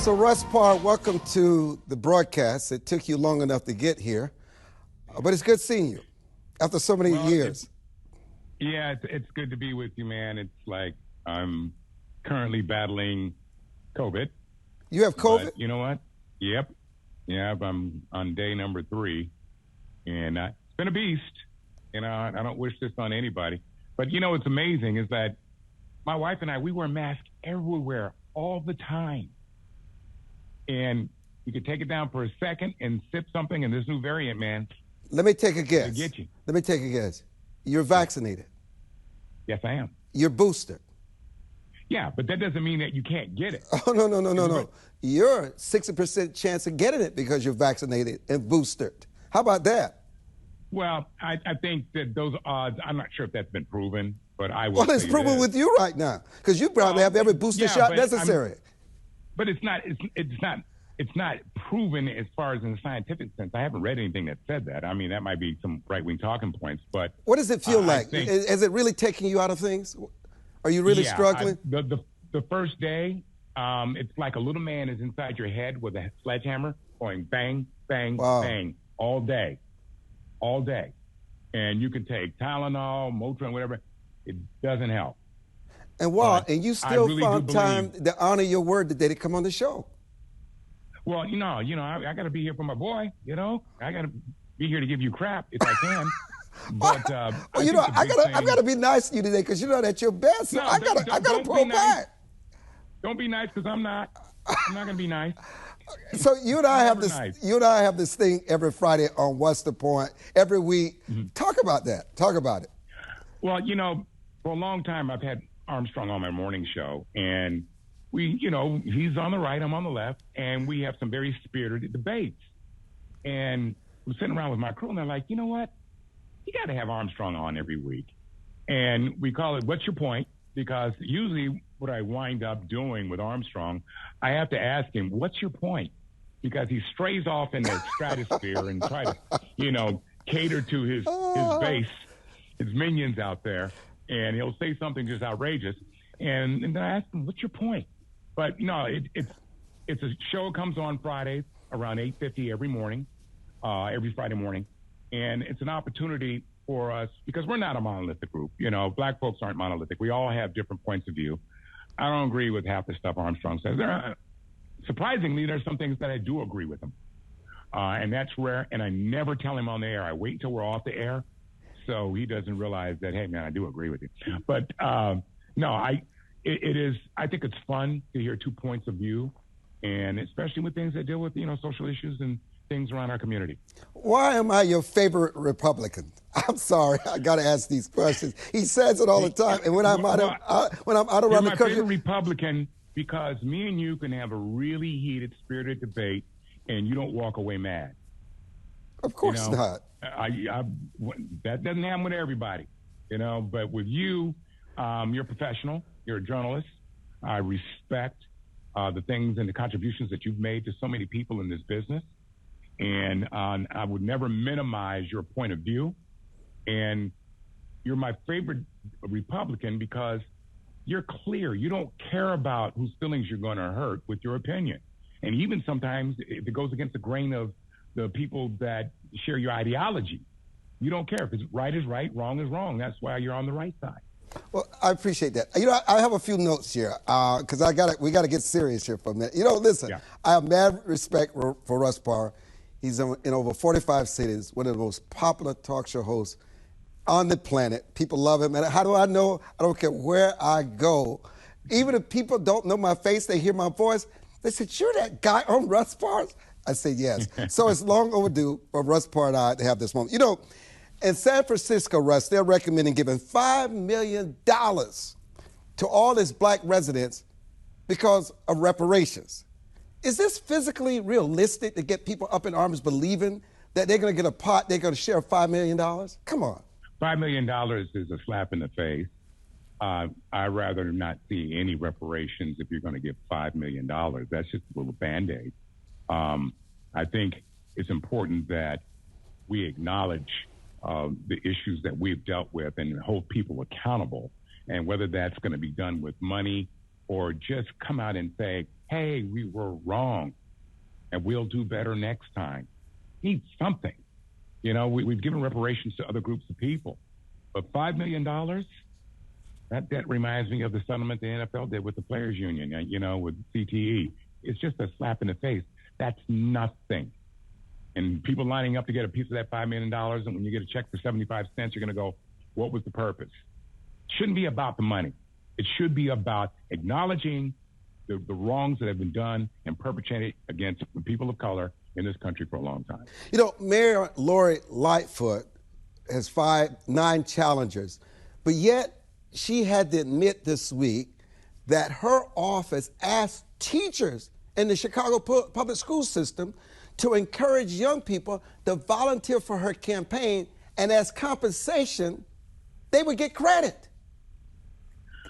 So Russ Parr, welcome to the broadcast. It took you long enough to get here, but it's good seeing you after so many years. It's good to be with you, man. It's like I'm currently battling COVID. You have COVID? But you know what? Yep. I'm on day number 3, and it's been a beast. You know, I don't wish this on anybody. But you know what's amazing is that my wife and I, we wear masks everywhere all the time. And you could take it down for a second and sip something, and this new variant, man. Let me take a guess. It'll get you. Let me take a guess. You're vaccinated. Yes, I am. You're boosted. Yeah, but that doesn't mean that you can't get it. Oh, no. You're 60% chance of getting it because you're vaccinated and boosted. How about that? Well, I think that those odds, I'm not sure if that's been proven, but I will. Well, it's proven with you right now because you probably have every booster shot necessary. But it's not proven as far as in the scientific sense. I haven't read anything that said that. I mean, that might be some right-wing talking points, but what does it feel like? Is it really taking you out of things? Are you really struggling? The first day, it's like a little man is inside your head with a sledgehammer going bang, bang, bang all day. And you can take Tylenol, Motrin, whatever. It doesn't help. And and you still found time to honor your word today to come on the show. Well, you know, I got to be here for my boy. You know, I got to be here to give you crap if I can. But I gotta be nice to you today because you know that's your best. So I gotta pull back. Don't be nice because I'm not. I'm not gonna be nice. So you and I have this thing every Friday on What's the Point every week. Mm-hmm. Talk about that. Talk about it. Well, you know, for a long time I've had Armstrong on my morning show, and he's on the right, I'm on the left, and we have some very spirited debates. And I'm sitting around with my crew, and they're like, you know what? You got to have Armstrong on every week. And we call it, what's your point? Because usually what I wind up doing with Armstrong, I have to ask him, what's your point? Because he strays off in the stratosphere and try to, cater to his base, his minions out there. And he'll say something just outrageous. And then I ask him, what's your point? But no, it's a show that comes on Fridays around 8:50 every morning, every Friday morning. And it's an opportunity for us because we're not a monolithic group. You know, black folks aren't monolithic. We all have different points of view. I don't agree with half the stuff Armstrong says. Surprisingly, there's some things that I do agree with him. And that's rare. And I never tell him on the air. I wait until we're off the air so he doesn't realize that, hey, man, I do agree with you. But no, I think it's fun to hear 2 points of view, and especially with things that deal with, social issues and things around our community. Why am I your favorite Republican? I'm sorry, I got to ask these questions. He says it all the time, and when I'm out around the country, favorite Republican because me and you can have a really heated, spirited debate, and you don't walk away mad. Of course not. That doesn't happen with everybody, But with you, you're a professional. You're a journalist. I respect the things and the contributions that you've made to so many people in this business. And I would never minimize your point of view. And you're my favorite Republican because you're clear. You don't care about whose feelings you're going to hurt with your opinion. And even sometimes if it goes against the grain of the people that share your ideology, you don't care. If it's right is right, wrong is wrong. That's why you're on the right side. Well, I appreciate that. I have a few notes here because we got to get serious here for a minute. Listen, I have mad respect for Russ Parr. He's in over 45 cities, one of the most popular talk show hosts on the planet. People love him. And how do I know? I don't care where I go. Even if people don't know my face, they hear my voice. They said, you're that guy on Russ Parr? I said, yes. So it's long overdue for Russ Parr and I to have this moment. In San Francisco, Russ, they're recommending giving $5 million to all its black residents because of reparations. Is this physically realistic to get people up in arms believing that they're going to get a pot, they're going to share $5 million? Come on. $5 million is a slap in the face. I'd rather not see any reparations if you're going to give $5 million. That's just a little Band-Aid. I think it's important that we acknowledge the issues that we've dealt with and hold people accountable. And whether that's going to be done with money or just come out and say, hey, we were wrong and we'll do better next time. Need something. You know, we've given reparations to other groups of people, but $5 million, that reminds me of the settlement the NFL did with the Players Union, you know, with CTE. It's just a slap in the face. That's nothing. And people lining up to get a piece of that $5 million, and when you get a check for 75 cents, you're going to go, what was the purpose? It shouldn't be about the money. It should be about acknowledging the wrongs that have been done and perpetrated against the people of color in this country for a long time. You know, Mayor Lori Lightfoot has 9 challengers, but yet she had to admit this week that her office asked teachers in the Chicago public school system to encourage young people to volunteer for her campaign, and as compensation, they would get credit.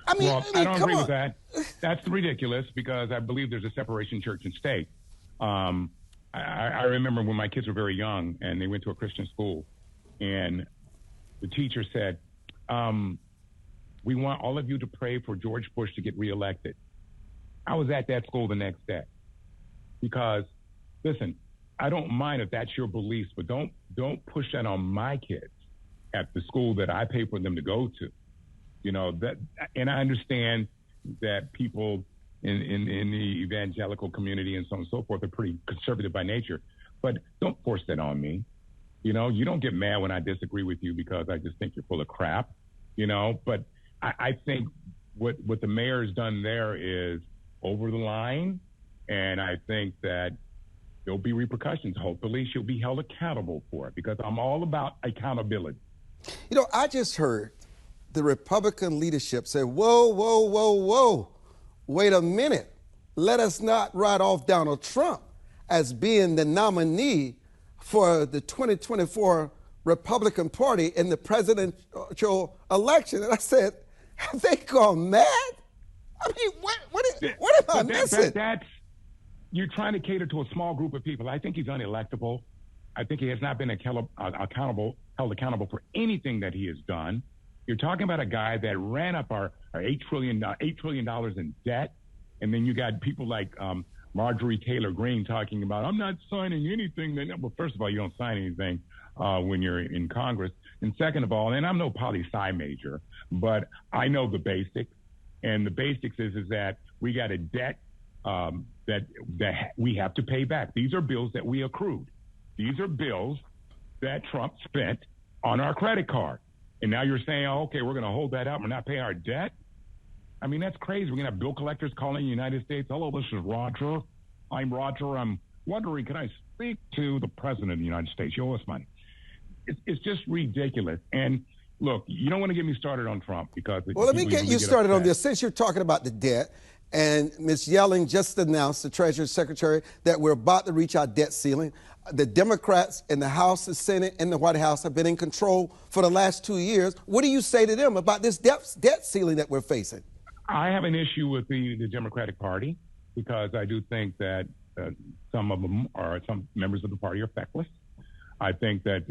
I mean, I don't agree with that. That's ridiculous because I believe there's a separation of church and state. I remember when my kids were very young and they went to a Christian school, and the teacher said, we want all of you to pray for George Bush to get reelected. I was at that school the next day because, listen, I don't mind if that's your beliefs, but don't push that on my kids at the school that I pay for them to go to. You know, that, and I understand that people in the evangelical community and so on and so forth are pretty conservative by nature, but don't force that on me. You know, you don't get mad when I disagree with you because I just think you're full of crap, you know, but I think what the mayor has done there is over the line, and I think that there'll be repercussions. Hopefully she'll be held accountable for it because I'm all about accountability. You know, I just heard the Republican leadership say, whoa, whoa, whoa, whoa, wait a minute. Let us not write off Donald Trump as being the nominee for the 2024 Republican Party in the presidential election. And I said, have they gone mad? I mean, what am I missing? You're trying to cater to a small group of people. I think he's unelectable. I think he has not been held accountable for anything that he has done. You're talking about a guy that ran up our $8 trillion in debt. And then you got people like Marjorie Taylor Greene talking about, I'm not signing anything. Well, first of all, you don't sign anything when you're in Congress. And second of all, and I'm no poli-sci major, but I know the basics. And the basics is that we got a debt that we have to pay back. These are bills that we accrued. These are bills that Trump spent on our credit card. And now you're saying, oh, okay, we're going to hold that up and not pay our debt? I mean, that's crazy. We're going to have bill collectors calling the United States. Hello, this is Roger. I'm Roger. I'm wondering, can I speak to the president of the United States? You owe us money. It's just ridiculous. And look, you don't want to get me started on Trump because... Well, let me get you started on this. Since you're talking about the debt, and Ms. Yelling just announced, the Treasury Secretary, that we're about to reach our debt ceiling. The Democrats in the House, the Senate, and the White House have been in control for the last 2 years. What do you say to them about this debt ceiling that we're facing? I have an issue with the Democratic Party because I do think that some members of the party are feckless. I think that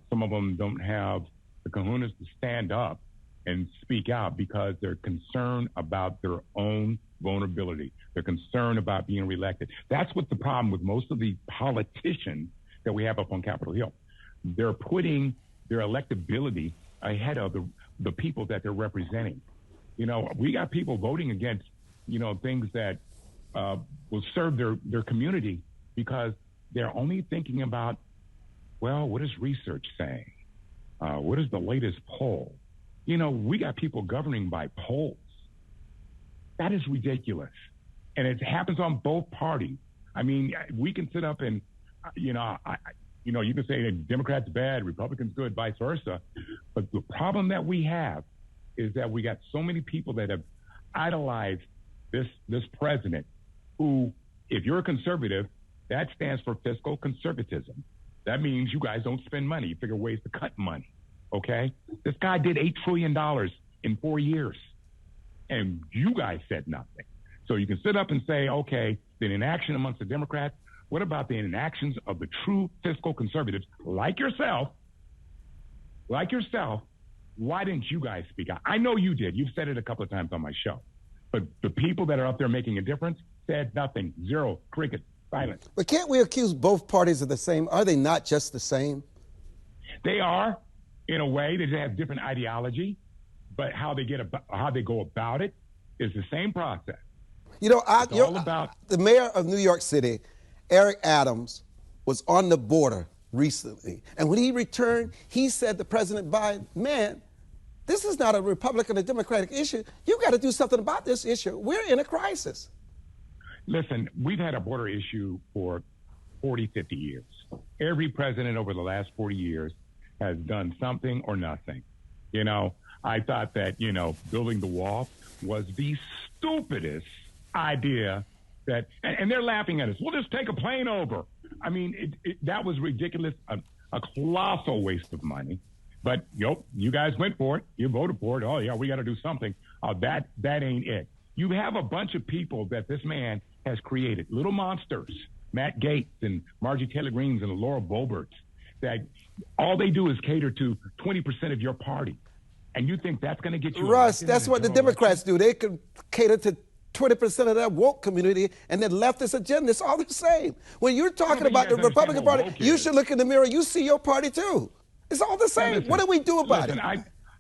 some of them don't have the kahunas to stand up and speak out because they're concerned about their own vulnerability. They're concerned about being reelected. That's what the problem with most of the politicians that we have up on Capitol Hill. They're putting their electability ahead of the people that they're representing. You know, we got people voting against, you know, things that will serve their community because they're only thinking about, well, what is research saying? What is the latest poll? You know, we got people governing by polls. That is ridiculous. And it happens on both parties. I mean, we can sit up and, you know, you can say that Democrats bad, Republicans good, vice versa. But the problem that we have is that we got so many people that have idolized this president who, if you're a conservative, that stands for fiscal conservatism. That means you guys don't spend money. You figure ways to cut money, okay? This guy did $8 trillion in 4 years, and you guys said nothing. So you can sit up and say, okay, the inaction amongst the Democrats. What about the inactions of the true fiscal conservatives like yourself? Why didn't you guys speak out? I know you did. You've said it a couple of times on my show. But the people that are up there making a difference said nothing, zero, crickets, silence. But can't we accuse both parties of the same? Are they not just the same? They are, in a way. They just have different ideology, but how they go about it is the same process. You know, the mayor of New York City, Eric Adams, was on the border recently. And when he returned, he said to President Biden, man, this is not a Republican or Democratic issue. You got to do something about this issue. We're in a crisis. Listen, we've had a border issue for 40, 50 years. Every president over the last 40 years has done something or nothing. You know, I thought that, you know, building the wall was the stupidest idea that, and they're laughing at us. We'll just take a plane over. I mean, that was ridiculous, a colossal waste of money. But, you guys went for it. You voted for it. Oh, yeah, we got to do something. That ain't it. You have a bunch of people that this man has created, little monsters, Matt Gaetz and Margie Taylor Greens and Laura Boeberts, that all they do is cater to 20% of your party. And you think that's going to get you Russ, that's what the Democrats do. They can cater to 20% of that woke community and then leftist agenda. It's all the same. When you're talking about the Republican Party, you should look in the mirror. You see your party too. It's all the same. Listen, what do we do about it?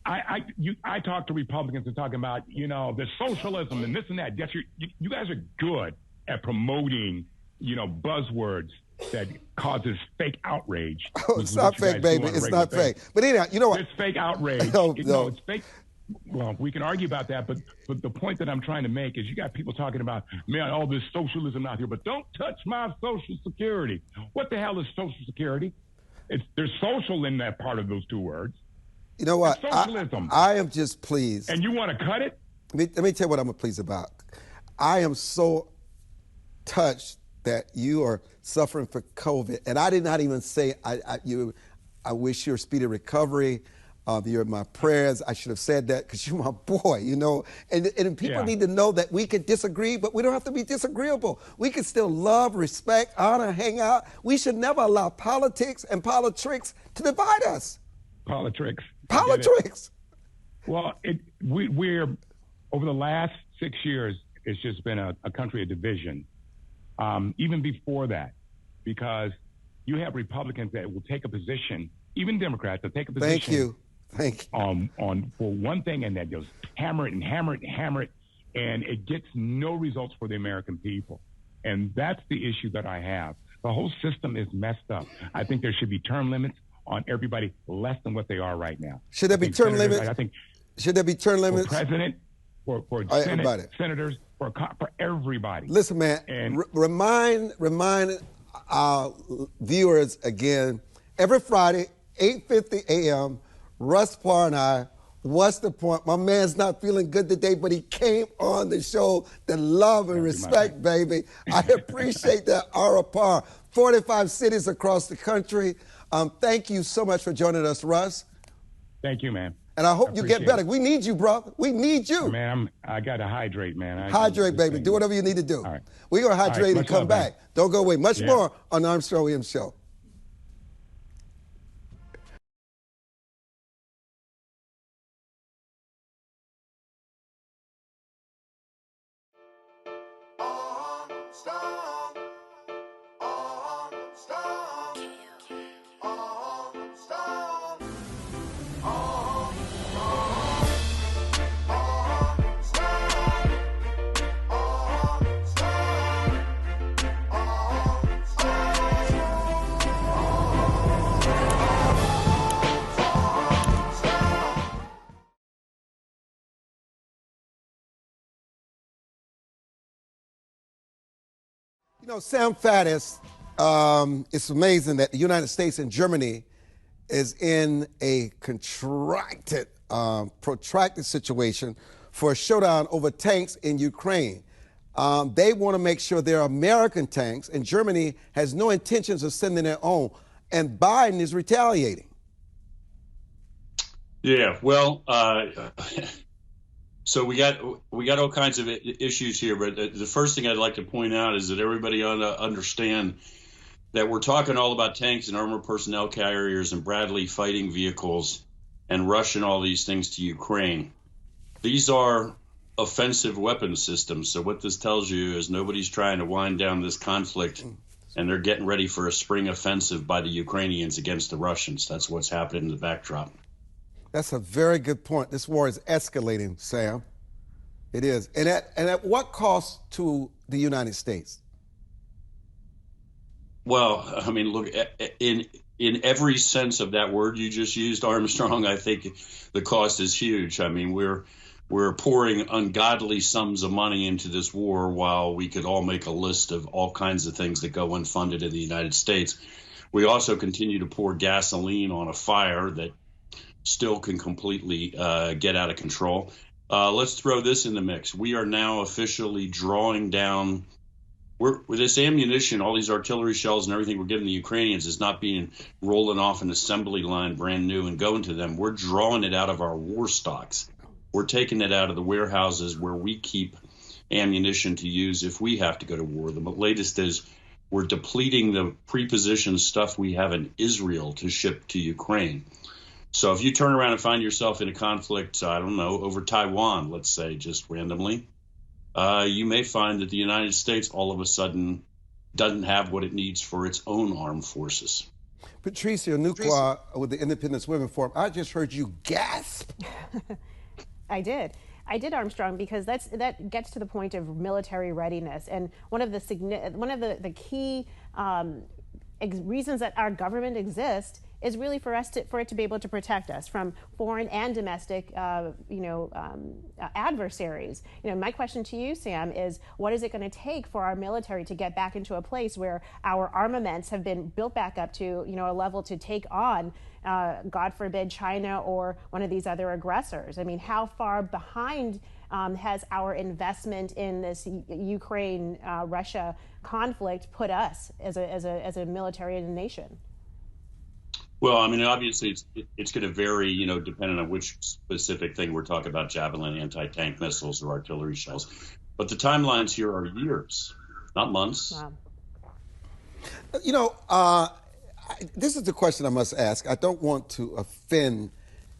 I talk to Republicans and talking about, you know, the socialism and this and that. Yes, you guys are good at promoting, you know, buzzwords that causes fake outrage. Oh, it's not fake, baby. It's not fake. But anyhow, you know what? It's fake outrage. No, it's fake. Well, we can argue about that, but the point that I'm trying to make is you got people talking about, man, all this socialism out here, but don't touch my Social Security. What the hell is Social Security? There's social in that part of those two words. You know what? It's socialism. I am just pleased. And you want to cut it? Let me tell you what I'm pleased about. I am so touched that you are suffering from COVID. And I did not even say I wish you a speedy recovery. You're in my prayers. I should have said that because you're my boy, you know. And people need to know that we can disagree, but we don't have to be disagreeable. We can still love, respect, honor, hang out. We should never allow politics and politricks to divide us. Politricks. Well, we're over the last 6 years, it's just been a country of division. Even before that, because you have Republicans that will take a position, even Democrats that take a position. Thank you. On for one thing, and that goes hammer it and hammer it and hammer it, and it gets no results for the American people. And that's the issue that I have. The whole system is messed up. I think there should be term limits on everybody less than what they are right now. Should there be term limits? I think. Should there be term limits? For president, for senators, for everybody. Listen, man. And remind our viewers again. Every Friday, 8:50 a.m. Russ Parr and I, what's the point? My man's not feeling good today, but he came on the show to love and respect, baby. I appreciate that, Ara Parr. 45 cities across the country. Thank you so much for joining us, Russ. Thank you, man. And I hope you get better. We need you, brother. We need you. Man, I got to hydrate, man. Hydrate, baby. Do whatever you need to do. All right. We're going to hydrate and come back. Man. Don't go away. Much more on the Armstrong Williams Show. You know, Sam Faddis, it's amazing that the United States and Germany is in a protracted situation for a showdown over tanks in Ukraine. They want to make sure they're American tanks, and Germany has no intentions of sending their own. And Biden is retaliating. Yeah, well, so we got all kinds of issues here, but the first thing I'd like to point out is that everybody ought to understand that we're talking all about tanks and armored personnel carriers and Bradley fighting vehicles and Russian all these things to Ukraine. These are offensive weapon systems. So what this tells you is nobody's trying to wind down this conflict, and they're getting ready for a spring offensive by the Ukrainians against the Russians. That's what's happening in the backdrop. That's a very good point. This war is escalating, Sam. It is. And at what cost to the United States? Well, I mean, look, in every sense of that word you just used, Armstrong, I think the cost is huge. I mean, we're pouring ungodly sums of money into this war while we could all make a list of all kinds of things that go unfunded in the United States. We also continue to pour gasoline on a fire that still can completely get out of control. Let's throw this in the mix. We are now officially drawing down. With this ammunition, all these artillery shells and everything we're giving the Ukrainians is not being rolling off an assembly line brand new and going to them. We're drawing it out of our war stocks. We're taking it out of the warehouses where we keep ammunition to use if we have to go to war. The latest is we're depleting the pre-positioned stuff we have in Israel to ship to Ukraine. So if you turn around and find yourself in a conflict, I don't know, over Taiwan, let's say, just randomly, you may find that the United States all of a sudden doesn't have what it needs for its own armed forces. Patrice Onwuka with the Independence Women Forum, I just heard you gasp. I did, Armstrong, because that gets to the point of military readiness, and one of the key reasons that our government exists is really for it to be able to protect us from foreign and domestic, adversaries. My question to you, Sam, is what is it going to take for our military to get back into a place where our armaments have been built back up to, a level to take on, God forbid, China or one of these other aggressors? I mean, how far behind has our investment in this Ukraine-Russia conflict put us as a military and a nation? Well, I mean, obviously, it's going to vary, depending on which specific thing we're talking about, Javelin, anti-tank missiles, or artillery shells. But the timelines here are years, not months. Wow. This is the question I must ask. I don't want to offend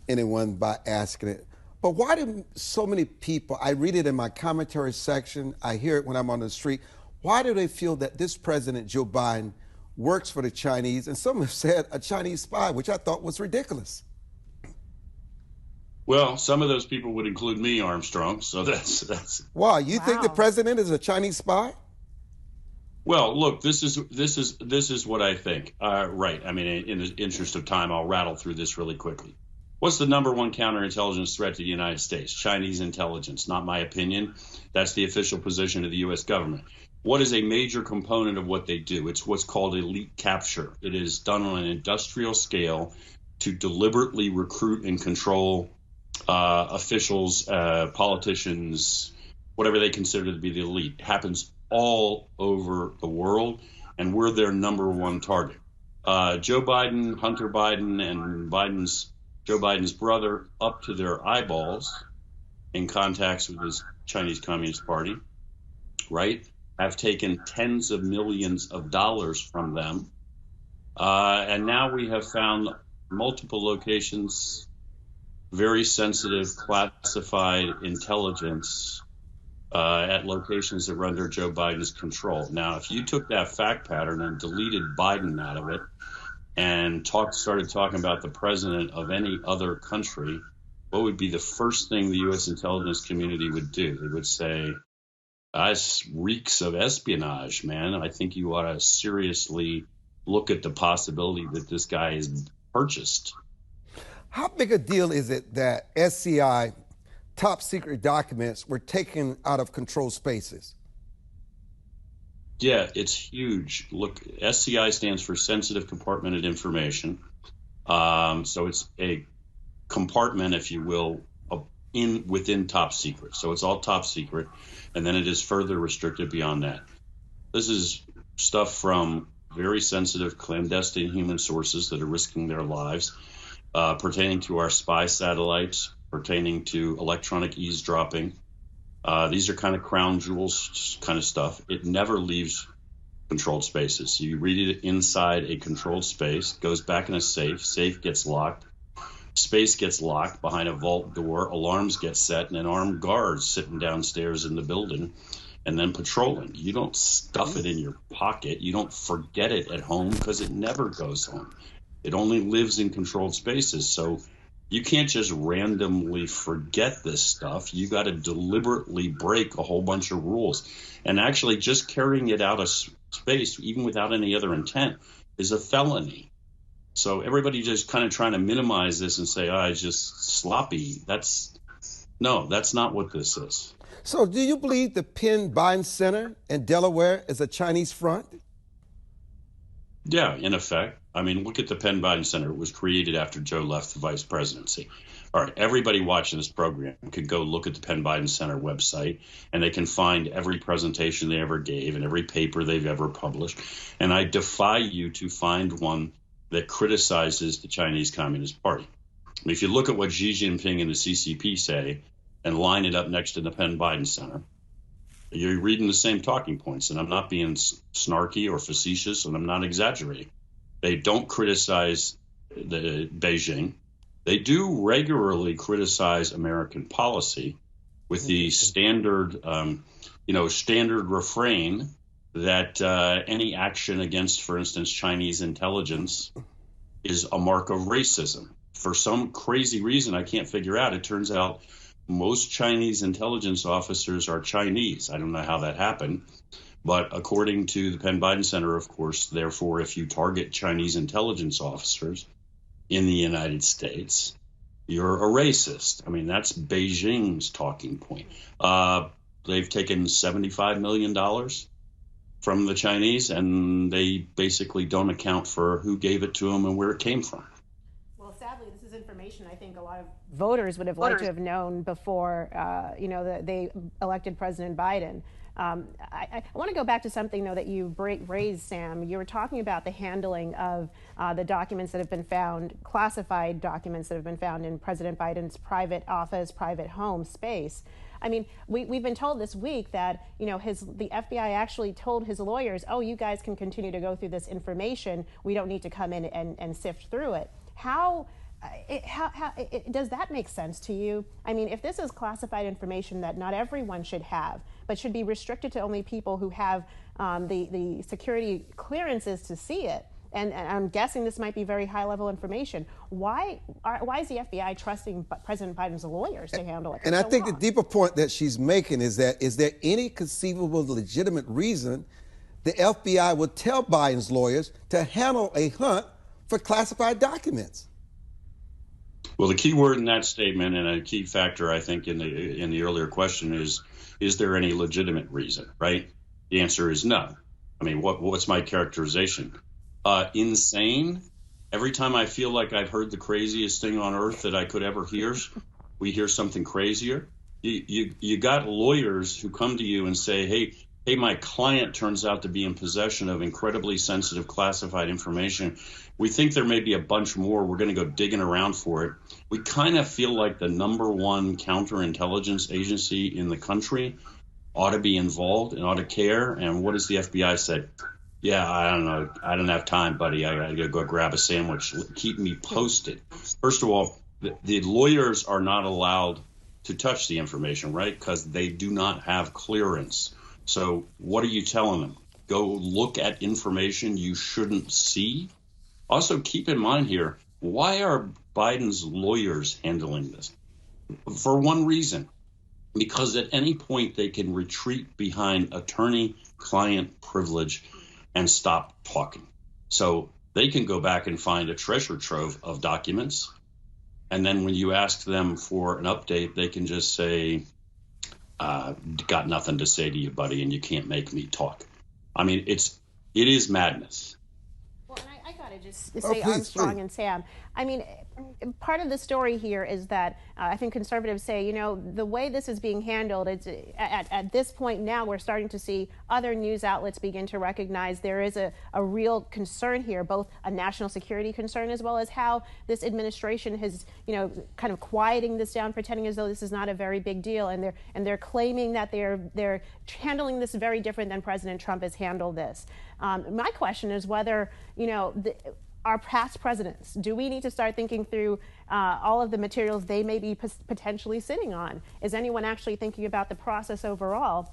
anyone by asking it, but why do so many people, I read it in my commentary section, I hear it when I'm on the street, why do they feel that this President Joe Biden works for the Chinese, and some have said a Chinese spy, which I thought was ridiculous? Well, some of those people would include me, Armstrong. So that's. Wow, you think the president is a Chinese spy? Well, look, this is what I think. Right. I mean, in the interest of time, I'll rattle through this really quickly. What's the number one counterintelligence threat to the United States? Chinese intelligence. Not my opinion. That's the official position of the U.S. government. What is a major component of what they do? It's what's called elite capture. It is done on an industrial scale to deliberately recruit and control officials, politicians, whatever they consider to be the elite. It happens all over the world, and we're their number one target. Joe Biden, Hunter Biden, and Joe Biden's brother, up to their eyeballs in contacts with his Chinese Communist Party, right? Have taken tens of millions of dollars from them. And now we have found multiple locations, very sensitive, classified intelligence at locations that are under Joe Biden's control. Now, if you took that fact pattern and deleted Biden out of it and started talking about the president of any other country, what would be the first thing the U.S. intelligence community would do? They would say, this reeks of espionage, man. I think you ought to seriously look at the possibility that this guy is purchased. How big a deal is it that SCI top secret documents were taken out of controlled spaces? Yeah, it's huge. Look, SCI stands for Sensitive Compartmented Information. So it's a compartment, if you will, within top secret. So it's all top secret, and then it is further restricted beyond that. This is stuff from very sensitive clandestine human sources that are risking their lives, pertaining to our spy satellites, pertaining to electronic eavesdropping. These are kind of crown jewels kind of stuff. It never leaves controlled spaces. You read it inside a controlled space, goes back in a safe gets locked. Space gets locked behind a vault door, alarms get set, and an armed guard sitting downstairs in the building and then patrolling. You don't stuff it in your pocket. You don't forget it at home because it never goes home. It only lives in controlled spaces. So you can't just randomly forget this stuff. You got to deliberately break a whole bunch of rules. And actually just carrying it out of space, even without any other intent, is a felony. So everybody just kind of trying to minimize this and say, oh, it's just sloppy. That's not what this is. So do you believe the Penn Biden Center in Delaware is a Chinese front? Yeah, in effect. I mean, look at the Penn Biden Center. It was created after Joe left the vice presidency. All right, everybody watching this program could go look at the Penn Biden Center website, and they can find every presentation they ever gave and every paper they've ever published. And I defy you to find one that criticizes the Chinese Communist Party. I mean, if you look at what Xi Jinping and the CCP say and line it up next to the Penn Biden Center, you're reading the same talking points. And I'm not being snarky or facetious, and I'm not exaggerating. They don't criticize the Beijing. They do regularly criticize American policy with the standard refrain that any action against, for instance, Chinese intelligence is a mark of racism. For some crazy reason I can't figure out, it turns out most Chinese intelligence officers are Chinese. I don't know how that happened. But according to the Penn Biden Center, of course, therefore, if you target Chinese intelligence officers in the United States, you're a racist. I mean, that's Beijing's talking point. They've taken $75 million from the Chinese, and they basically don't account for who gave it to them and where it came from. Well, sadly, this is information I think a lot of voters would have liked to have known before, they elected President Biden. I want to go back to something, though, that you raised, Sam. You were talking about the handling of the documents that have been found, classified documents that have been found in President Biden's private office, private home space. I mean, we've been told this week that, the FBI actually told his lawyers, oh, you guys can continue to go through this information. We don't need to come in and sift through it. How does that make sense to you? I mean, if this is classified information that not everyone should have, but should be restricted to only people who have the security clearances to see it, and I'm guessing this might be very high-level information, why is the FBI trusting President Biden's lawyers to handle it? And I think the deeper point that she's making is there any conceivable legitimate reason the FBI would tell Biden's lawyers to handle a hunt for classified documents? Well, the key word in that statement, and a key factor, I think, in the earlier question is there any legitimate reason, right? The answer is no. I mean, what's my characterization? Insane. Every time I feel like I've heard the craziest thing on earth that I could ever hear, we hear something crazier. You got lawyers who come to you and say, hey, my client turns out to be in possession of incredibly sensitive classified information. We think there may be a bunch more. We're going to go digging around for it. We kind of feel like the number one counterintelligence agency in the country ought to be involved and ought to care. And what does the FBI say? Yeah, I don't know. I don't have time, buddy. I got to go grab a sandwich. Keep me posted. First of all, the lawyers are not allowed to touch the information, right? Because they do not have clearance. So what are you telling them? Go look at information you shouldn't see? Also, keep in mind here, why are Biden's lawyers handling this? For one reason, because at any point they can retreat behind attorney-client privilege and stop talking. So they can go back and find a treasure trove of documents. And then when you ask them for an update, they can just say, got nothing to say to you, buddy, and you can't make me talk. I mean, it is madness. Well, and I got to just say, Armstrong and Sam, I mean, part of the story here is that I think conservatives say, the way this is being handled, it's at this point now we're starting to see other news outlets begin to recognize there is a real concern here, both a national security concern as well as how this administration has, kind of quieting this down, pretending as though this is not a very big deal, and they're claiming that they're handling this very different than President Trump has handled this. My question is whether, our past presidents? Do we need to start thinking through all of the materials they may be potentially sitting on? Is anyone actually thinking about the process overall?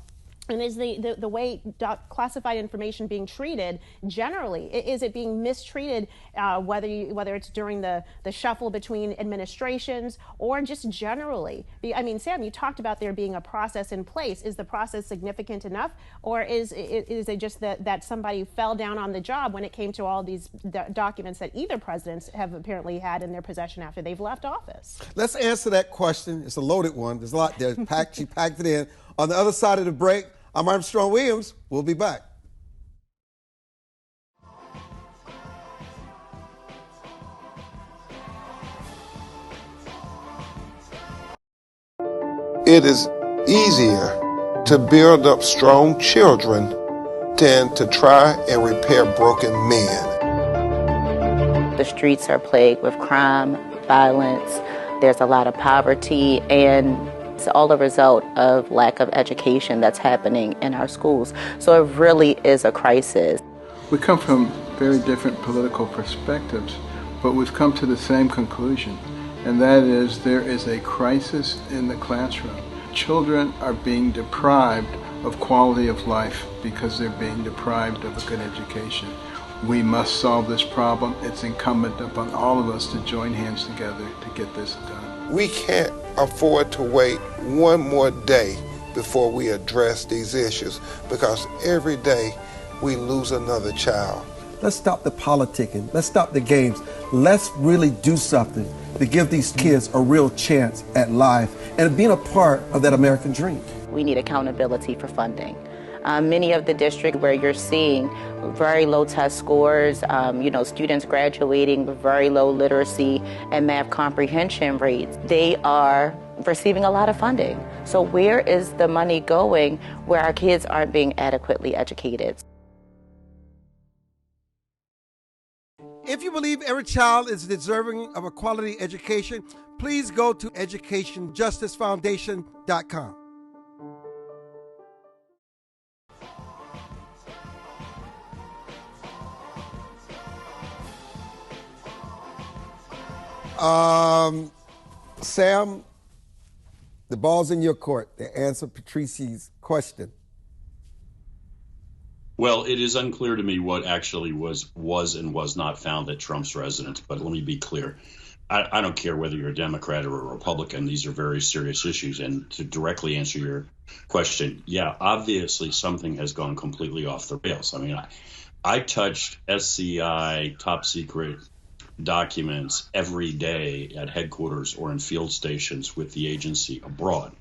And is the way classified information being treated generally? Is it being mistreated, whether it's during the shuffle between administrations or just generally? I mean, Sam, you talked about there being a process in place. Is the process significant enough, or is it just that somebody fell down on the job when it came to all these documents that either presidents have apparently had in their possession after they've left office? Let's answer that question. It's a loaded one. There's a lot there. She packed it in. On the other side of the break, I'm Armstrong Williams. We'll be back. It is easier to build up strong children than to try and repair broken men. The streets are plagued with crime, violence. There's a lot of poverty, and it's all a result of lack of education that's happening in our schools. So it really is a crisis. We come from very different political perspectives, but we've come to the same conclusion, and that is there is a crisis in the classroom. Children are being deprived of quality of life because they're being deprived of a good education. We must solve this problem. It's incumbent upon all of us to join hands together to get this done. We can't afford to wait one more day before we address these issues, because every day we lose another child. Let's stop the politicking. Let's stop the games. Let's really do something to give these kids a real chance at life and being a part of that American dream. We need accountability for funding. Many of the districts where you're seeing very low test scores, students graduating with very low literacy and math comprehension rates, they are receiving a lot of funding. So where is the money going where our kids aren't being adequately educated? If you believe every child is deserving of a quality education, please go to educationjusticefoundation.com. Sam, the ball's in your court to answer Patrice's question. Well, it is unclear to me what actually was and was not found at Trump's residence, but let me be clear. I don't care whether you're a Democrat or a Republican. These are very serious issues. And to directly answer your question, yeah, obviously something has gone completely off the rails. I mean, I touched SCI top secret documents every day at headquarters or in field stations with the agency abroad.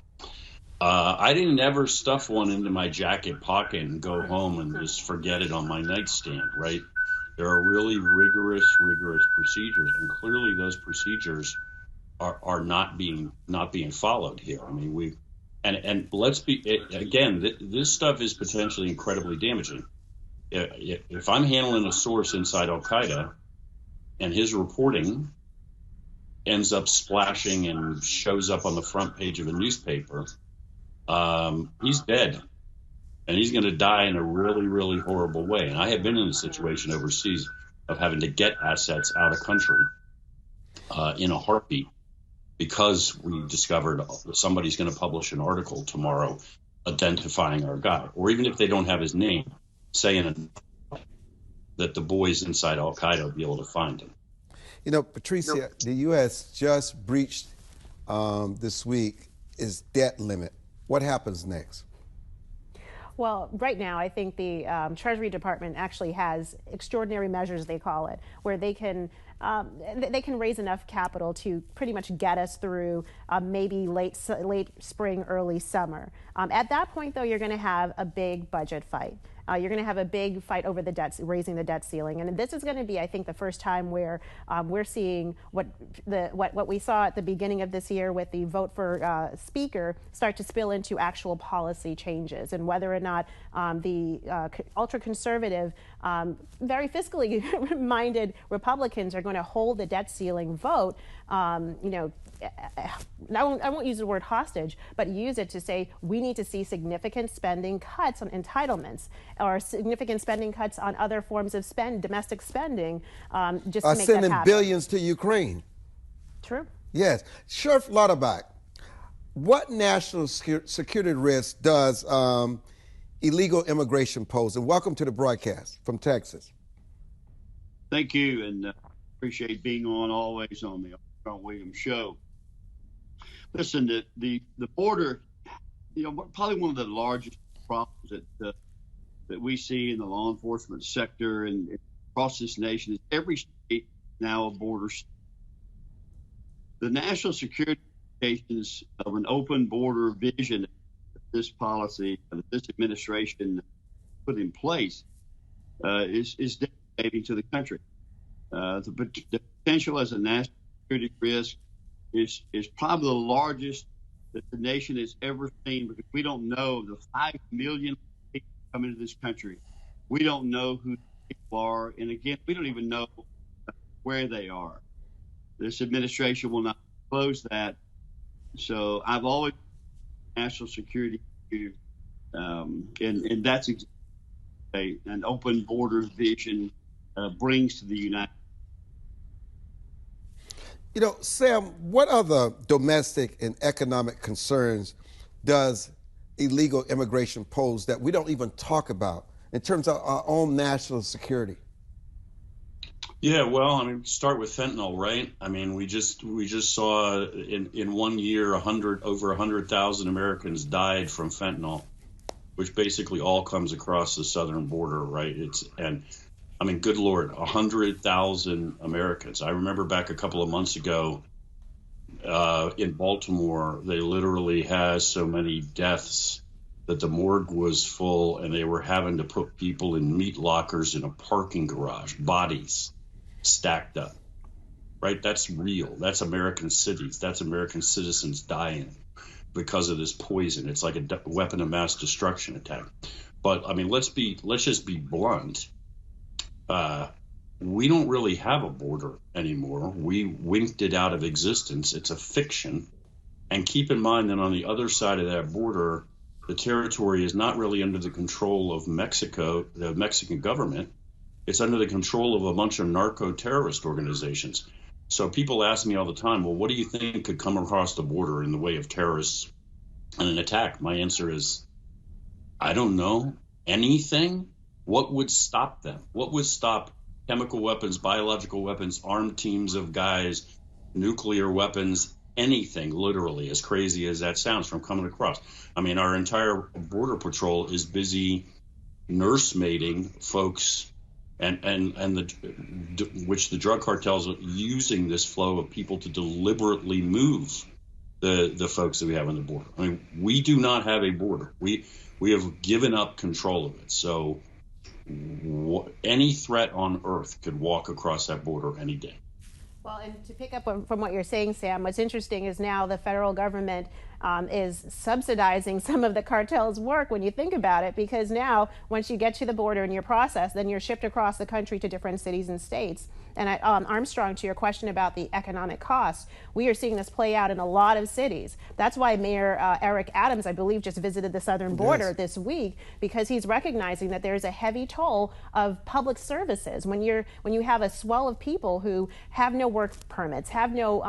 I didn't ever stuff one into my jacket pocket and go home and just forget it on my nightstand, right? There are really rigorous procedures, and clearly those procedures are not being followed here. I mean, and let's be again, this stuff is potentially incredibly damaging. If I'm handling a source inside Al Qaeda, and his reporting ends up splashing and shows up on the front page of a newspaper, he's dead. And he's going to die in a really, really horrible way. And I have been in a situation overseas of having to get assets out of country in a heartbeat because we discovered somebody's going to publish an article tomorrow identifying our guy. Or even if they don't have his name, saying that the boys inside Al Qaeda will be able to find him. You know, Patricia, the U.S. just breached this week its debt limit. What happens next? Well, right now, I think the Treasury Department actually has extraordinary measures, they call it, where they can raise enough capital to pretty much get us through maybe late spring, early summer. At that point, though, you're going to have a big budget fight. You're going to have a big fight over the debts, raising the debt ceiling, and this is going to be, I think, the first time where we're seeing what we saw at the beginning of this year with the vote for speaker start to spill into actual policy changes, and whether or not the ultra-conservative very fiscally minded Republicans are going to hold the debt ceiling vote, I won't use the word hostage, but use it to say we need to see significant spending cuts on entitlements or significant spending cuts on other forms of domestic spending, just to make that sending happen. billions to Ukraine. True. Yes. Sheriff Louderback, what national security risk does illegal immigration pose? And welcome to the broadcast from Texas. Thank you, and appreciate being on always on the Armstrong Williams show. Listen, the border, probably one of the largest problems that we see in the law enforcement sector and across this nation is every state now a border state. The national security implications of an open border vision, this policy that this administration put in place, is devastating to the country. The potential as a national security risk is probably the largest that the nation has ever seen, because we don't know the 5 million people coming into this country. We don't know who people are, and again, we don't even know where they are. This administration will not close that. So I've always national security issue, and that's exactly an open border vision brings to the United States. Sam, what other domestic and economic concerns does illegal immigration pose that we don't even talk about in terms of our own national security? Yeah, well, start with fentanyl, right? We just saw in 1 year over 100,000 Americans died from fentanyl, which basically all comes across the southern border, right? Good Lord, 100,000 Americans. I remember back a couple of months ago in Baltimore, they literally had so many deaths that the morgue was full, and they were having to put people in meat lockers in a parking garage, bodies stacked up, right? That's real. That's American cities. That's American citizens dying because of this poison. It's like a weapon of mass destruction attack. But let's just be blunt. We don't really have a border anymore. We winked it out of existence. It's a fiction. And keep in mind that on the other side of that border, the territory is not really under the control of Mexico, the Mexican government. It's under the control of a bunch of narco-terrorist organizations. So people ask me all the time, well, what do you think could come across the border in the way of terrorists and an attack? My answer is, I don't know. Anything? What would stop them? What would stop chemical weapons, biological weapons, armed teams of guys, nuclear weapons, anything, literally, as crazy as that sounds, from coming across? Our entire border patrol is busy nursemaiding folks, which the drug cartels are using this flow of people to deliberately move the folks that we have on the border. We do not have a border. We have given up control of it. So any threat on earth could walk across that border any day. Well, and to pick up from what you're saying, Sam, what's interesting is now the federal government is subsidizing some of the cartel's work when you think about it, because now once you get to the border and you're processed, then you're shipped across the country to different cities and states. And Armstrong, to your question about the economic costs, we are seeing this play out in a lot of cities. That's why Mayor Eric Adams, I believe, just visited the southern border this week, because he's recognizing that there's a heavy toll of public services when you have a swell of people who have no work permits, have no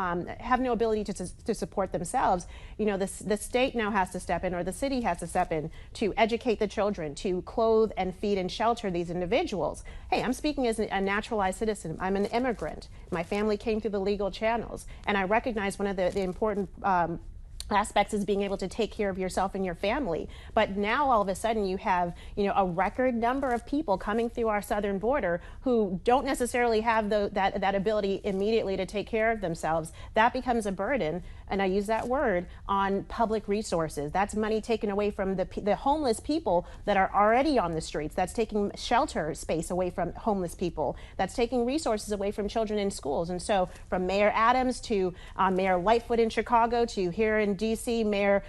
ability to support themselves. The state now has to step in, or the city has to step in, to educate the children, to clothe and feed and shelter these individuals. Hey, I'm speaking as a naturalized citizen. I'm an immigrant. My family came through the legal channels, and I recognize one of the important aspects is being able to take care of yourself and your family. But now all of a sudden you have, a record number of people coming through our southern border who don't necessarily have that ability immediately to take care of themselves. That becomes a burden, and I use that word, on public resources. That's money taken away from the homeless people that are already on the streets. That's taking shelter space away from homeless people. That's taking resources away from children in schools. And so from Mayor Adams to Mayor Lightfoot in Chicago to here in D.C., Mayor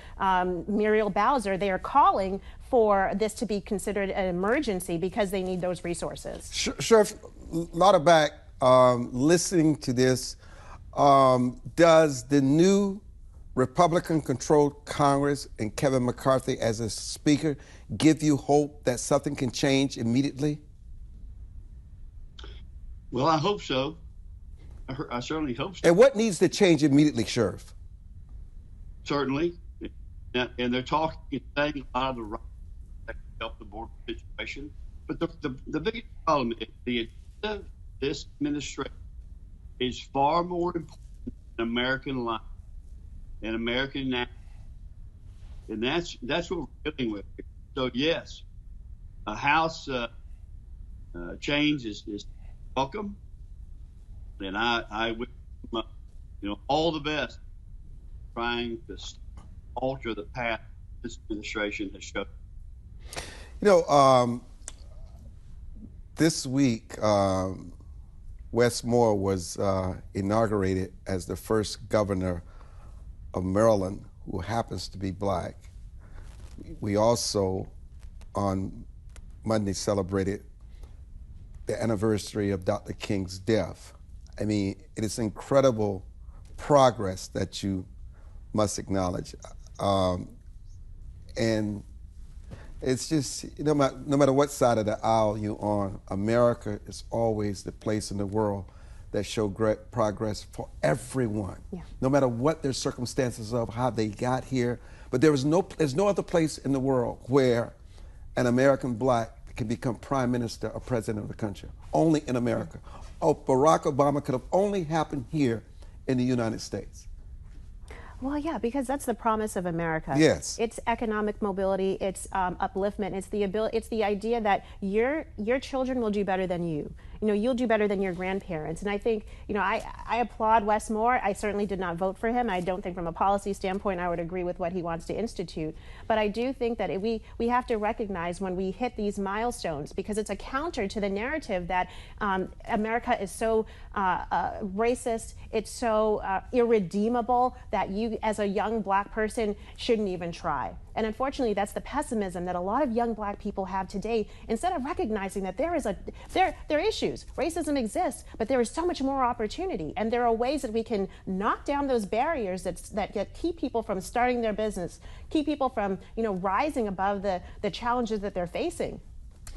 Muriel Bowser, they are calling for this to be considered an emergency because they need those resources. Sheriff Louderback, listening to this, does the new Republican-controlled Congress and Kevin McCarthy as a speaker give you hope that something can change immediately? Well, I hope so. I certainly hope so. And what needs to change immediately, Sheriff? Certainly. And they're talking, saying a lot of the right that can help the border situation. But the biggest problem is the agenda of this administration is far more important than American life and American nationality. And that's what we're dealing with here. So, yes, a House change is welcome. And I wish them, all the best trying to alter the path this administration has shown. This week, Wes Moore was inaugurated as the first governor of Maryland who happens to be black. We also, on Monday, celebrated the anniversary of Dr. King's death. I mean, it is incredible progress that you must acknowledge. And it's just, no matter what side of the aisle you're on, America is always the place in the world that show great progress for everyone, no matter what their circumstances of how they got here. But there's no other place in the world where an American black can become prime minister or president of the country. Only in America. Oh, Barack Obama could have only happened here in the United States. Well, yeah, because that's the promise of America. Yes. It's economic mobility, it's upliftment, it's the idea that your children will do better than you. You'll do better than your grandparents. And I think, I applaud Wes Moore. I certainly did not vote for him. I don't think from a policy standpoint I would agree with what he wants to institute. But I do think that we have to recognize when we hit these milestones, because it's a counter to the narrative that America is so racist, it's so irredeemable that you as a young black person shouldn't even try. And unfortunately, that's the pessimism that a lot of young black people have today, instead of recognizing that there are issues. Racism exists, but there is so much more opportunity. And there are ways that we can knock down those barriers that keep people from starting their business, keep people from, rising above the challenges that they're facing.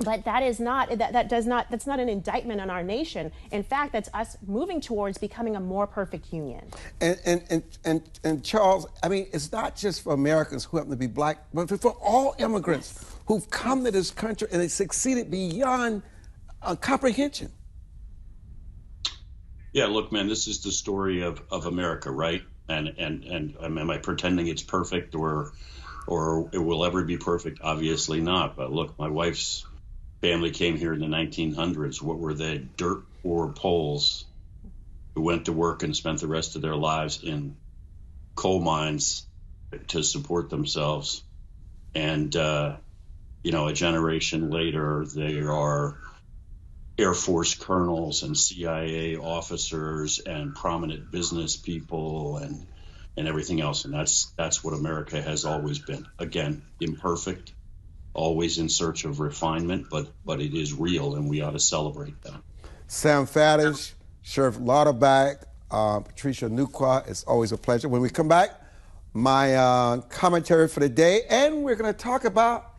But that's not an indictment on our nation. In fact, that's us moving towards becoming a more perfect union. And Charles, I mean, it's not just for Americans who happen to be black, but for all immigrants who've come to this country and they succeeded beyond comprehension. Yeah, look, man, this is the story of America, right? And am I pretending it's perfect or it will ever be perfect? Obviously not. But look, my wife's family came here in the 1900s. What were they? Dirt poor Poles who went to work and spent the rest of their lives in coal mines to support themselves. And, a generation later, they are Air Force colonels and CIA officers and prominent business people and everything else. And that's what America has always been. Again, imperfect, always in search of refinement, but it is real, and we ought to celebrate that. Sam Faddis, Sheriff Louderback, Patrice Lee Onwuka, it's always a pleasure. When we come back, my commentary for the day, and we're going to talk about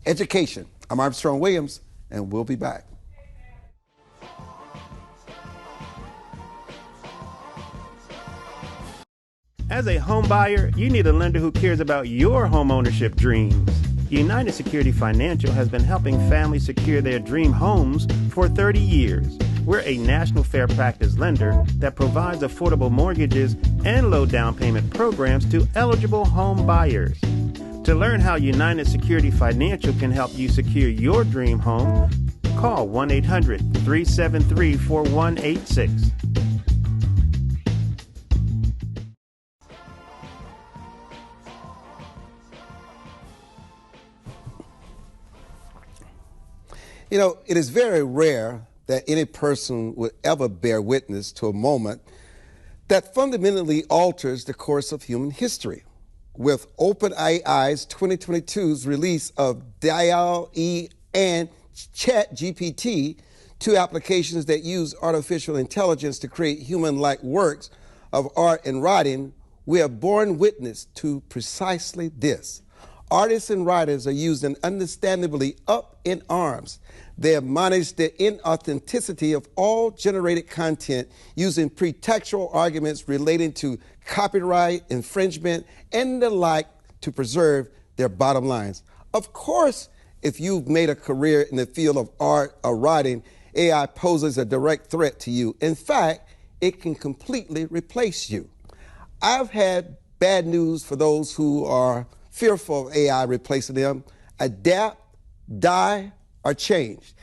education. I'm Armstrong Williams, and we'll be back. As a home buyer, you need a lender who cares about your home ownership dreams. United Security Financial has been helping families secure their dream homes for 30 years. We're a national fair practice lender that provides affordable mortgages and low down payment programs to eligible home buyers. To learn how United Security Financial can help you secure your dream home, call 1-800-373-4186. It is very rare that any person would ever bear witness to a moment that fundamentally alters the course of human history. with OpenAI's 2022's release of DALL-E and ChatGPT, two applications that use artificial intelligence to create human-like works of art and writing, we have borne witness to precisely this. Artists and writers are used and understandably up in arms. They admonish the inauthenticity of all generated content using pretextual arguments relating to copyright, infringement, and the like to preserve their bottom lines. Of course, if you've made a career in the field of art or writing, AI poses a direct threat to you. In fact, it can completely replace you. I've had bad news for those who are fearful of AI replacing them. Adapt, die, or change.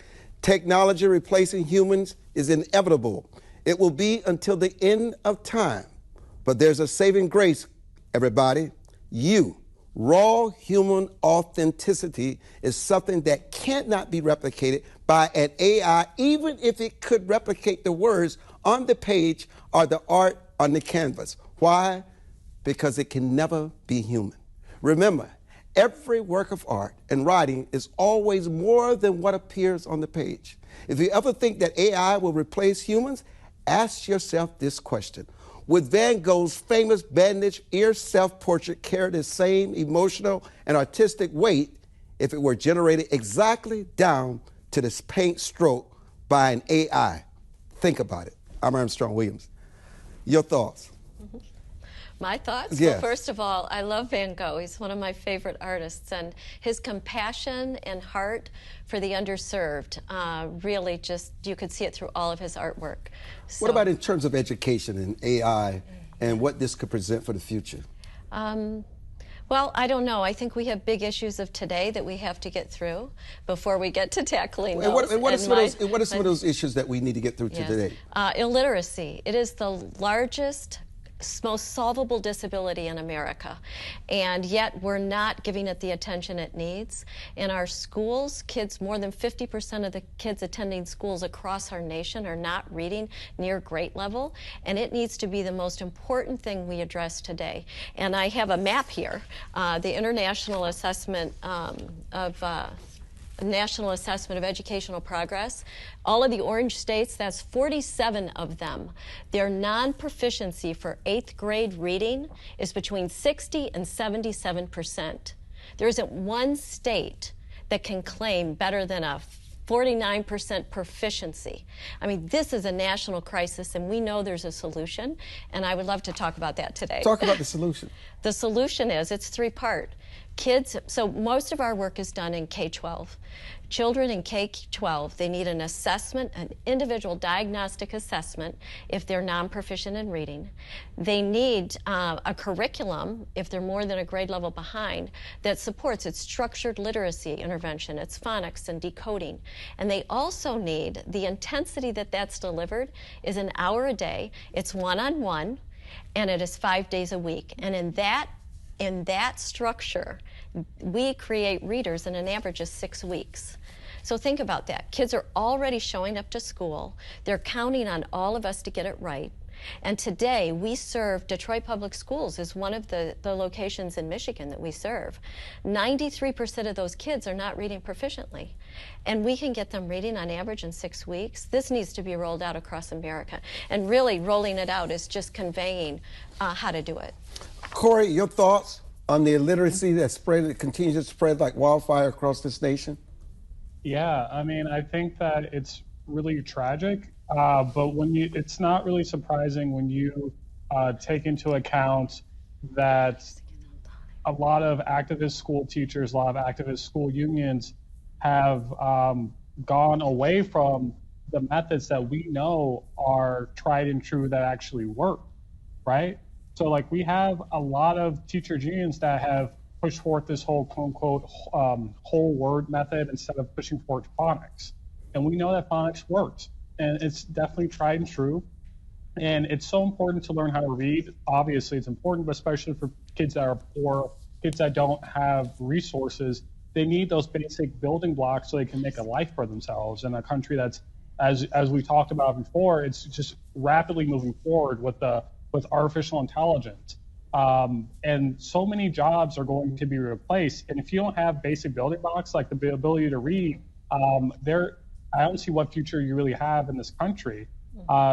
Technology replacing humans is inevitable. It will be until the end of time. But there's a saving grace, everybody. You. Raw human authenticity is something that cannot be replicated by an AI, even if it could replicate the words on the page or the art on the canvas. Why? Because it can never be human. Remember, every work of art and writing is always more than what appears on the page. If you ever think that AI will replace humans, ask yourself this question. Would Van Gogh's famous bandaged ear self-portrait carry the same emotional and artistic weight if it were generated exactly down to this paint stroke by an AI? Think about it. I'm Armstrong Williams. Your thoughts? My thoughts? Yes. Well, first of all, I love Van Gogh. He's one of my favorite artists, and his compassion and heart for the underserved really just, you could see it through all of his artwork. So, what about in terms of education and AI and what this could present for the future? Well, I don't know. I think we have big issues of today that we have to get through before we get to tackling those. And what are some of those issues that we need to get through today? Illiteracy. It is the largest, most solvable disability in America, and yet we're not giving it the attention it needs. In our schools, more than 50% of the kids attending schools across our nation are not reading near grade level, and it needs to be the most important thing we address today. And I have a map here, the International Assessment National Assessment of Educational Progress. All of the orange states, that's 47 of them. Their non-proficiency for 8th grade reading is between 60 and 77%. There isn't one state that can claim better than a 49% proficiency. I mean, this is a national crisis, and we know there's a solution, and I would love to talk about that today. Talk about the solution. The solution is, it's three-part. Kids, so most of our work is done in K-12. Children in K-12, they need an assessment, an individual diagnostic assessment if they're non-proficient in reading. They need a curriculum, if they're more than a grade level behind, that supports its structured literacy intervention, its phonics and decoding. And they also need, the intensity that that's delivered is an hour a day, it's one-on-one, and it is 5 days a week. And in that structure, we create readers in an average of 6 weeks. So think about that. Kids are already showing up to school. They're counting on all of us to get it right. And today, we serve Detroit Public Schools is one of the locations in Michigan that we serve. 93% of those kids are not reading proficiently. And we can get them reading on average in 6 weeks. This needs to be rolled out across America. And really, rolling it out is just conveying how to do it. Corey, your thoughts on the illiteracy that continues to spread like wildfire across this nation? Yeah, I mean, I think that it's really tragic, but it's not really surprising when you take into account that a lot of activist school teachers, a lot of activist school unions have gone away from the methods that we know are tried and true that actually work, right? So like we have a lot of teachers unions that have pushed forth this whole quote unquote whole word method instead of pushing forward phonics. And we know that phonics works, and it's definitely tried and true. And it's so important to learn how to read. Obviously it's important, but especially for kids that are poor, kids that don't have resources, they need those basic building blocks so they can make a life for themselves in a country that's, as we talked about before, it's just rapidly moving forward with artificial intelligence. And so many jobs are going to be replaced. And if you don't have basic building blocks like the ability to read, I don't see what future you really have in this country.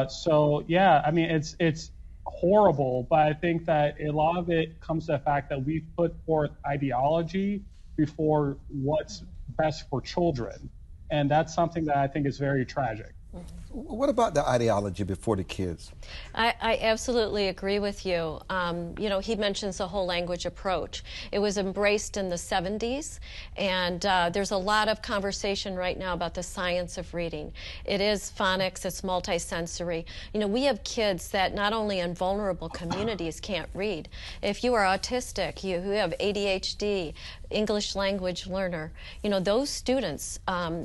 So yeah, I mean, it's horrible, but I think that a lot of it comes to the fact that we've put forth ideology before what's best for children. And that's something that I think is very tragic. What about the ideology before the kids? I absolutely agree with you. You know, he mentions the whole language approach. It was embraced in the 70s, and there's a lot of conversation right now about the science of reading. It is phonics, it's multisensory. You know, we have kids that not only in vulnerable communities can't read. If you are autistic, you who have ADHD, English language learner, you know, those students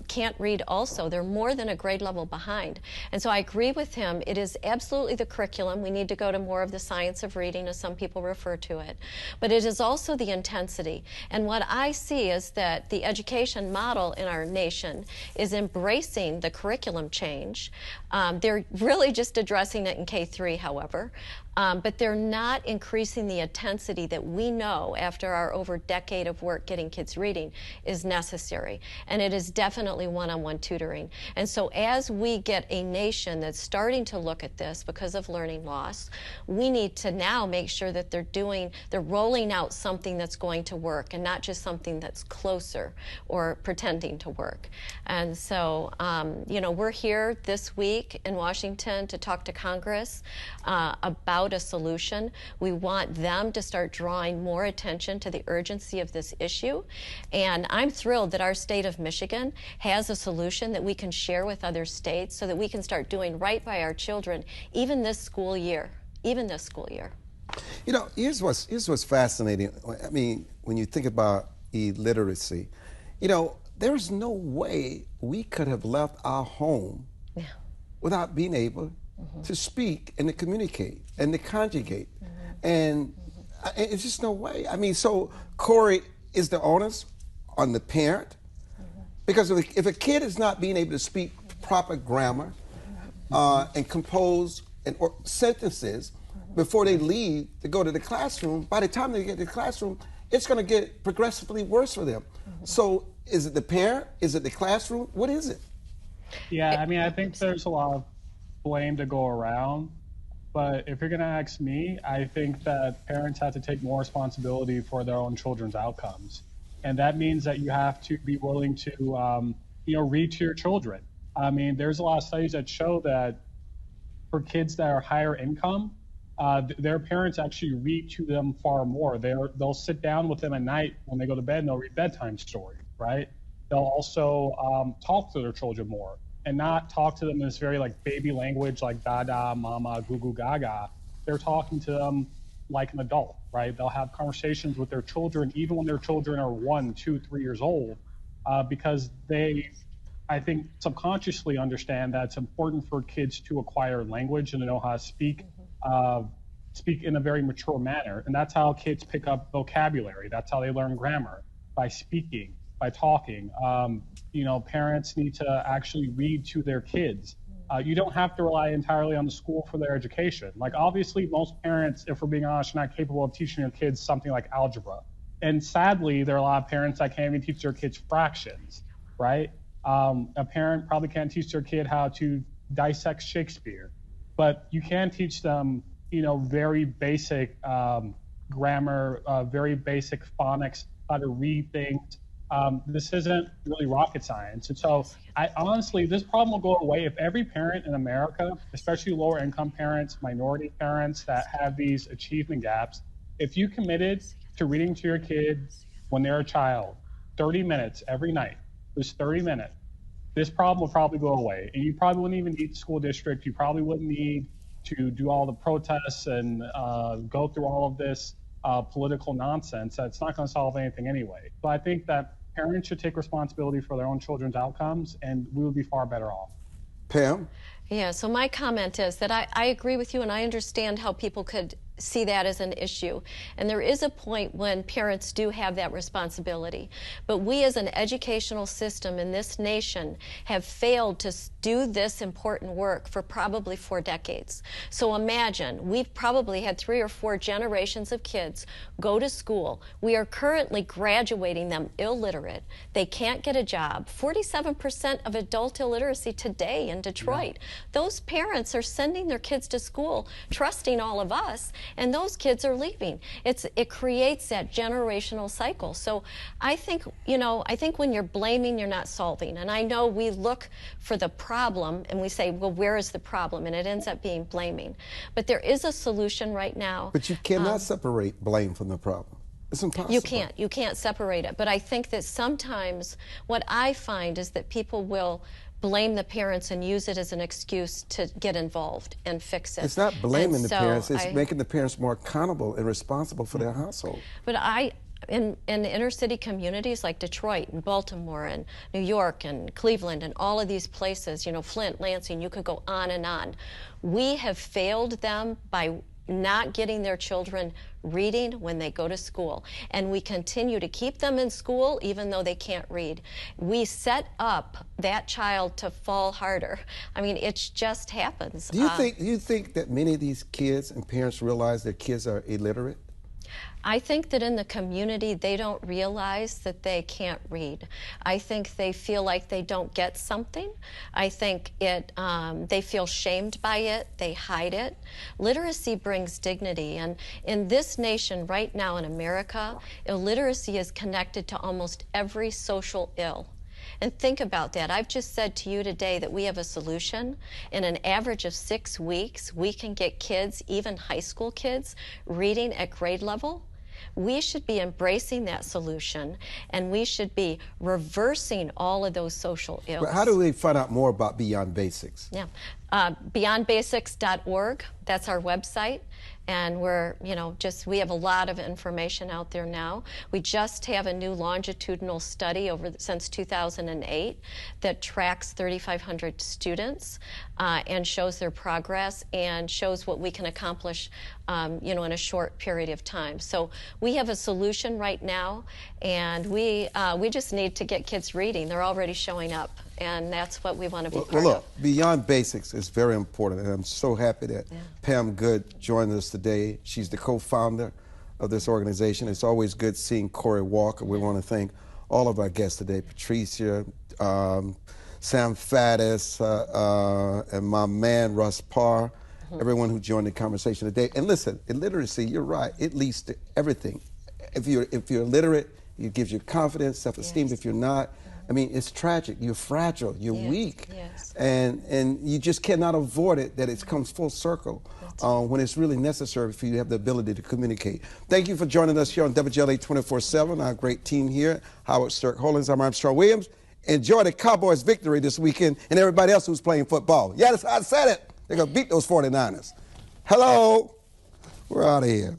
can't read also. They're more than a grade level behind. And so I agree with him. It is absolutely the curriculum. We need to go to more of the science of reading, as some people refer to it. But it is also the intensity. And what I see is that the education model in our nation is embracing the curriculum change. They're really just addressing it in K-3, however. But they're not increasing the intensity that we know after our over decade of work getting kids reading is necessary. And it is definitely one-on-one tutoring. And so as we get a nation that's starting to look at this because of learning loss, we need to now make sure that they're rolling out something that's going to work and not just something that's closer or pretending to work. And so, you know, we're here this week in Washington to talk to Congress about a solution. We want them to start drawing more attention to the urgency of this issue. And I'm thrilled that our state of Michigan has a solution that we can share with other states so that we can start doing right by our children, even this school year. You know, here's what's fascinating. I mean, when you think about illiteracy, you know, there's no way we could have left our home without being able to speak and to communicate and to conjugate. And it's just no way. I mean, so Corey, is the onus on the parent? Because if a kid is not being able to speak proper grammar and compose sentences before they leave to go to the classroom, by the time they get to the classroom, it's going to get progressively worse for them. So is it the parent? Is it the classroom? What is it? Yeah, I mean, I think there's a lot of blame to go around. But if you're going to ask me, I think that parents have to take more responsibility for their own children's outcomes. And that means that you have to be willing to, you know, read to your children. I mean, there's a lot of studies that show that for kids that are higher income, their parents actually read to them far more. They'll sit down with them at night when they go to bed and they'll read bedtime stories, right? They'll also talk to their children more and not talk to them in this very like baby language like dada, mama, goo goo gaga. They're talking to them like an adult, right? They'll have conversations with their children even when their children are 1, 2, 3 years old because they, I think, subconsciously understand that it's important for kids to acquire language and to know how to speak in a very mature manner. And that's how kids pick up vocabulary. That's how they learn grammar, by speaking, by talking. You know, parents need to actually read to their kids. You don't have to rely entirely on the school for their education. Like, obviously, most parents, if we're being honest, are not capable of teaching their kids something like algebra. And sadly, there are a lot of parents that can't even teach their kids fractions, right? A parent probably can't teach their kid how to dissect Shakespeare, but you can teach them, you know, very basic grammar, very basic phonics, how to read things. This isn't really rocket science. And so I honestly, this problem will go away if every parent in America, especially lower income parents, minority parents that have these achievement gaps, if you committed to reading to your kids when they're a child, 30 minutes every night, just 30 minutes, this problem will probably go away. And you probably wouldn't even need the school district. You probably wouldn't need to do all the protests and go through all of this political nonsense. That's not going to solve anything anyway. But I think that parents should take responsibility for their own children's outcomes, and we would be far better off. Pam? Yeah, so my comment is that I agree with you, and I understand how people could see that as an issue. And there is a point when parents do have that responsibility. But we as an educational system in this nation have failed to do this important work for probably 4 decades. So imagine, we've probably had 3 or 4 generations of kids go to school. We are currently graduating them illiterate. They can't get a job. 47% of adult illiteracy today in Detroit. Yeah. Those parents are sending their kids to school, trusting all of us, and those kids are leaving. It creates that generational cycle. So I think, I think when you're blaming, you're not solving. And I know we look for the problem and we say, well, where is the problem? And it ends up being blaming. But there is a solution right now. But you cannot separate blame from the problem. It's impossible. You can't separate it. But I think that sometimes what I find is that people will blame the parents and use it as an excuse to get involved and fix it. It's not blaming the parents, it's making the parents more accountable and responsible for their household. But in inner city communities like Detroit and Baltimore and New York and Cleveland and all of these places, Flint, Lansing, you could go on and on. We have failed them by not getting their children reading when they go to school. And we continue to keep them in school even though they can't read. We set up that child to fall harder. I mean, it just happens. Do you think that many of these kids and parents realize their kids are illiterate? I think that in the community, they don't realize that they can't read. I think they feel like they don't get something. I think they feel shamed by it. They hide it. Literacy brings dignity. And in this nation right now in America, illiteracy is connected to almost every social ill. And think about that. I've just said to you today that we have a solution. In an average of 6 weeks, we can get kids, even high school kids, reading at grade level. We should be embracing that solution, and we should be reversing all of those social ills. But how do we find out more about Beyond Basics? Yeah, beyondbasics.org, that's our website. And we have a lot of information out there now. We just have a new longitudinal study since 2008 that tracks 3,500 students and shows their progress and shows what we can accomplish, in a short period of time. So we have a solution right now, and we just need to get kids reading. They're already showing up, and that's what we want to be part of. Well, look, Beyond Basics is very important, and I'm so happy that Pam Good joined us today. She's the co-founder of this organization. It's always good seeing Corey Walker. We want to thank all of our guests today, Patricia, Sam Faddis, and my man, Russ Parr, everyone who joined the conversation today. And listen, illiteracy, you're right, it leads to everything. If you're illiterate, it gives you confidence, self-esteem. Yes. If you're not, I mean, it's tragic. You're fragile. You're weak. Yes. And you just cannot avoid it, that it comes full circle when it's really necessary for you to have the ability to communicate. Thank you for joining us here on WGLA 24/7, our great team here, Howard Stirk Hollins, I'm Armstrong Williams. Enjoy the Cowboys' victory this weekend and everybody else who's playing football. Yes, I said it. They're going to beat those 49ers. Hello. We're out of here.